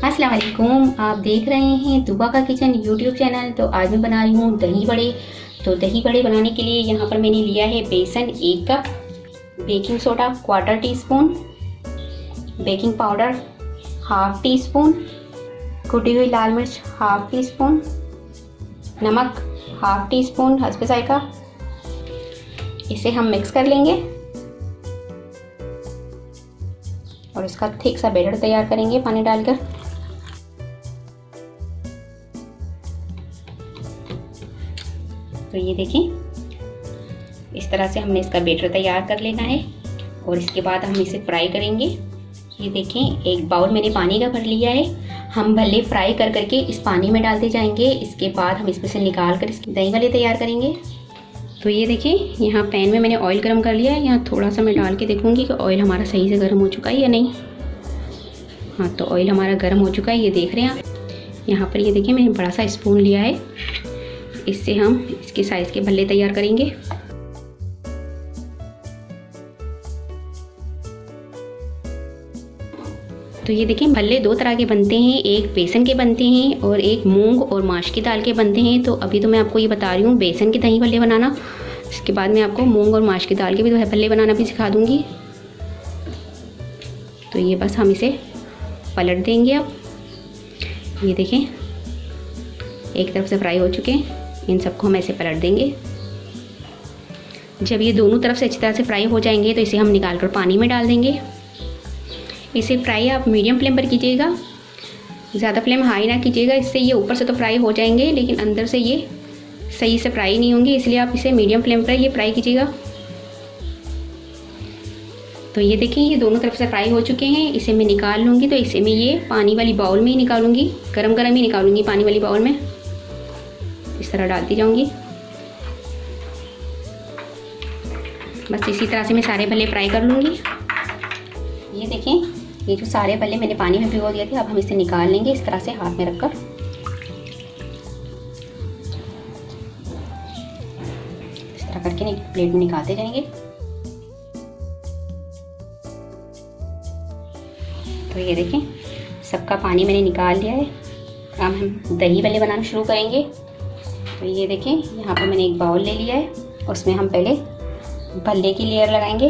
अस्सलाम वालेकुम, आप देख रहे हैं दुआ का किचन यूट्यूब चैनल। तो आज मैं बना रही हूँ दही बड़े। तो दही बड़े बनाने के लिए यहाँ पर मैंने लिया है बेसन 1 cup, baking soda 1/4 teaspoon, baking powder 1/2 teaspoon, कुटी हुई लाल मिर्च 1/2 टीस्पून, नमक 1/2 टीस्पून हस्ब जायका। इसे हम मिक्स कर लेंगे और इसका थिक सा बैटर तैयार करेंगे पानी डालकर। तो ये देखें, इस तरह से हमने इसका बैटर तैयार कर लेना है और इसके बाद हम इसे फ्राई करेंगे। ये देखें, एक बाउल मैंने पानी का भर लिया है। हम भल्ले फ्राई कर करके इस पानी में डालते जाएंगे। इसके बाद हम इसमें से निकाल कर इसकी दही वाले तैयार करेंगे। तो ये देखें, यहाँ पैन में मैंने ऑयल गर्म कर लिया है। यहाँ थोड़ा सा मैं डाल के देखूँगी कि ऑयल हमारा सही से गर्म हो चुका है या नहीं। हाँ, तो ऑयल हमारा गर्म हो चुका है, ये देख रहे हैं आप। यहाँ पर ये देखिए, मैंने बड़ा सा स्पून लिया है। इससे हम इसके साइज़ के भल्ले तैयार करेंगे। तो ये देखिए, भल्ले 2 तरह के बनते हैं, एक बेसन के बनते हैं और एक मूंग और माश की दाल के बनते हैं। तो अभी तो मैं आपको ये बता रही हूँ बेसन के दही भल्ले बनाना। इसके बाद मैं आपको मूंग और माश की दाल के भी भल्ले बनाना भी सिखा दूँगी। तो ये बस हम इसे पलट देंगे। अब ये देखें, एक तरफ से फ्राई हो चुके हैं। इन सबको हम ऐसे पलट देंगे। जब ये दोनों तरफ से अच्छी तरह से फ्राई हो जाएंगे तो इसे हम निकाल कर पानी में डाल देंगे। इसे फ्राई आप मीडियम फ्लेम पर कीजिएगा, ज़्यादा फ्लेम हाई ना कीजिएगा। इससे ये ऊपर से तो फ्राई हो जाएंगे लेकिन अंदर से ये सही से फ्राई नहीं होंगे, इसलिए आप इसे मीडियम फ्लेम पर ये फ्राई कीजिएगा। तो ये देखिए, ये दोनों तरफ से फ्राई हो चुके हैं। इसे मैं निकाल लूँगी। तो इसे मैं ये पानी वाली बाउल में ही निकालूंगी, गरम गरम ही निकालूंगी पानी वाली बाउल में। इस तरह डालती जाऊंगी। बस इसी तरह से मैं सारे भल्ले फ्राई कर लूँगी। ये देखें, ये जो सारे भल्ले मैंने पानी में भिगो दिए थे, अब हम इसे निकाल लेंगे इस तरह से हाथ में रखकर। इस तरह करके प्लेट में निकालते जाएंगे। तो ये देखें, सबका पानी मैंने निकाल लिया है। अब हम दही भल्ले बनाना शुरू करेंगे। तो ये देखें, यहाँ पर मैंने एक बाउल ले लिया है। उसमें हम पहले भल्ले की लेयर लगाएंगे।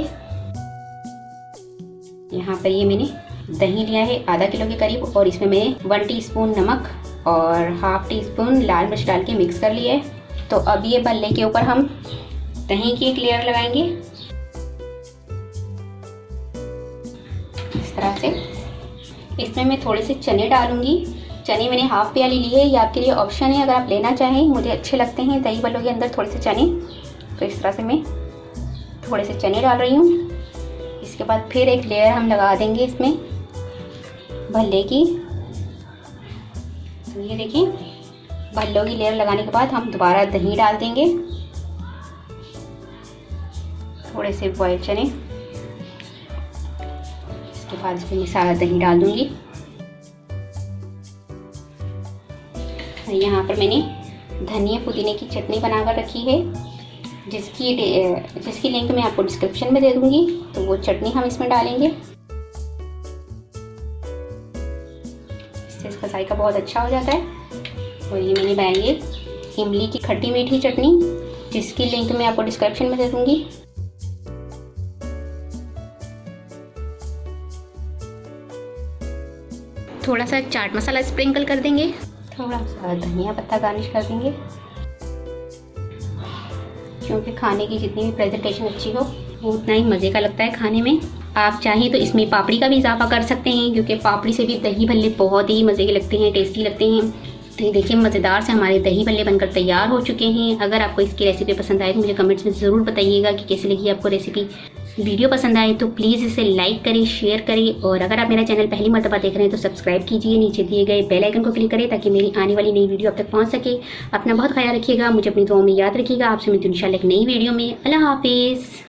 यहाँ पर ये मैंने दही लिया है आधा किलो के करीब और इसमें मैंने 1 टीस्पून नमक और 1/2 टीस्पून लाल मिर्च डाल के मिक्स कर लिया है। तो अब ये भल्ले के ऊपर हम दही की एक लेयर लगाएंगे इस तरह से। इसमें मैं थोड़े से चने डालूंगी। चने मैंने 1/2 प्याली लिए है, ये आपके लिए ऑप्शन है, अगर आप लेना चाहें। मुझे अच्छे लगते हैं दही भल्लों के अंदर थोड़े से चने, तो इस तरह से मैं थोड़े से चने डाल रही हूँ। इसके बाद फिर एक लेयर हम लगा देंगे इसमें भल्ले की। तो ये देखिए, भल्लों की लेयर लगाने के बाद हम दोबारा दही डाल देंगे, थोड़े से बॉयल चने। इसके बाद इसमें मैं सारा दही डाल दूँगी। यहाँ पर मैंने धनिया पुदीने की चटनी बनाकर रखी है, जिसकी लिंक मैं आपको डिस्क्रिप्शन में दे दूँगी। तो वो चटनी हम इसमें डालेंगे। इससे इसका जायका बहुत अच्छा हो जाता है। और ये मैंने बनाई है इमली की खट्टी मीठी चटनी, जिसकी लिंक मैं आपको डिस्क्रिप्शन में दे दूँगी। थोड़ा सा चाट मसाला स्प्रिंकल कर देंगे, थोड़ा सा धनिया पत्ता गार्निश कर देंगे, क्योंकि खाने की जितनी भी प्रेजेंटेशन अच्छी हो वो उतना ही मज़े का लगता है खाने में। आप चाहें तो इसमें पापड़ी का भी इजाफा कर सकते हैं, क्योंकि पापड़ी से भी दही भल्ले बहुत ही मज़े के लगते हैं, टेस्टी लगते हैं। तो देखिए, मज़ेदार से हमारे दही भल्ले बनकर तैयार हो चुके हैं। अगर आपको इसकी रेसिपी पसंद आए तो मुझे कमेंट्स में ज़रूर बताइएगा कि कैसी लगी आपको रेसिपी। वीडियो पसंद आए तो प्लीज़ इसे लाइक करें, शेयर करें और अगर आप मेरा चैनल पहली मर्तबा देख रहे हैं तो सब्सक्राइब कीजिए। नीचे दिए गए बेल आइकन को क्लिक करें ताकि मेरी आने वाली नई वीडियो आप तक पहुंच सके। अपना बहुत ख्याल रखिएगा, मुझे अपनी दुआओं में याद रखिएगा। आपसे मिलती हूं इंशाल्लाह एक नई वीडियो में। अल्लाह हाफिज़।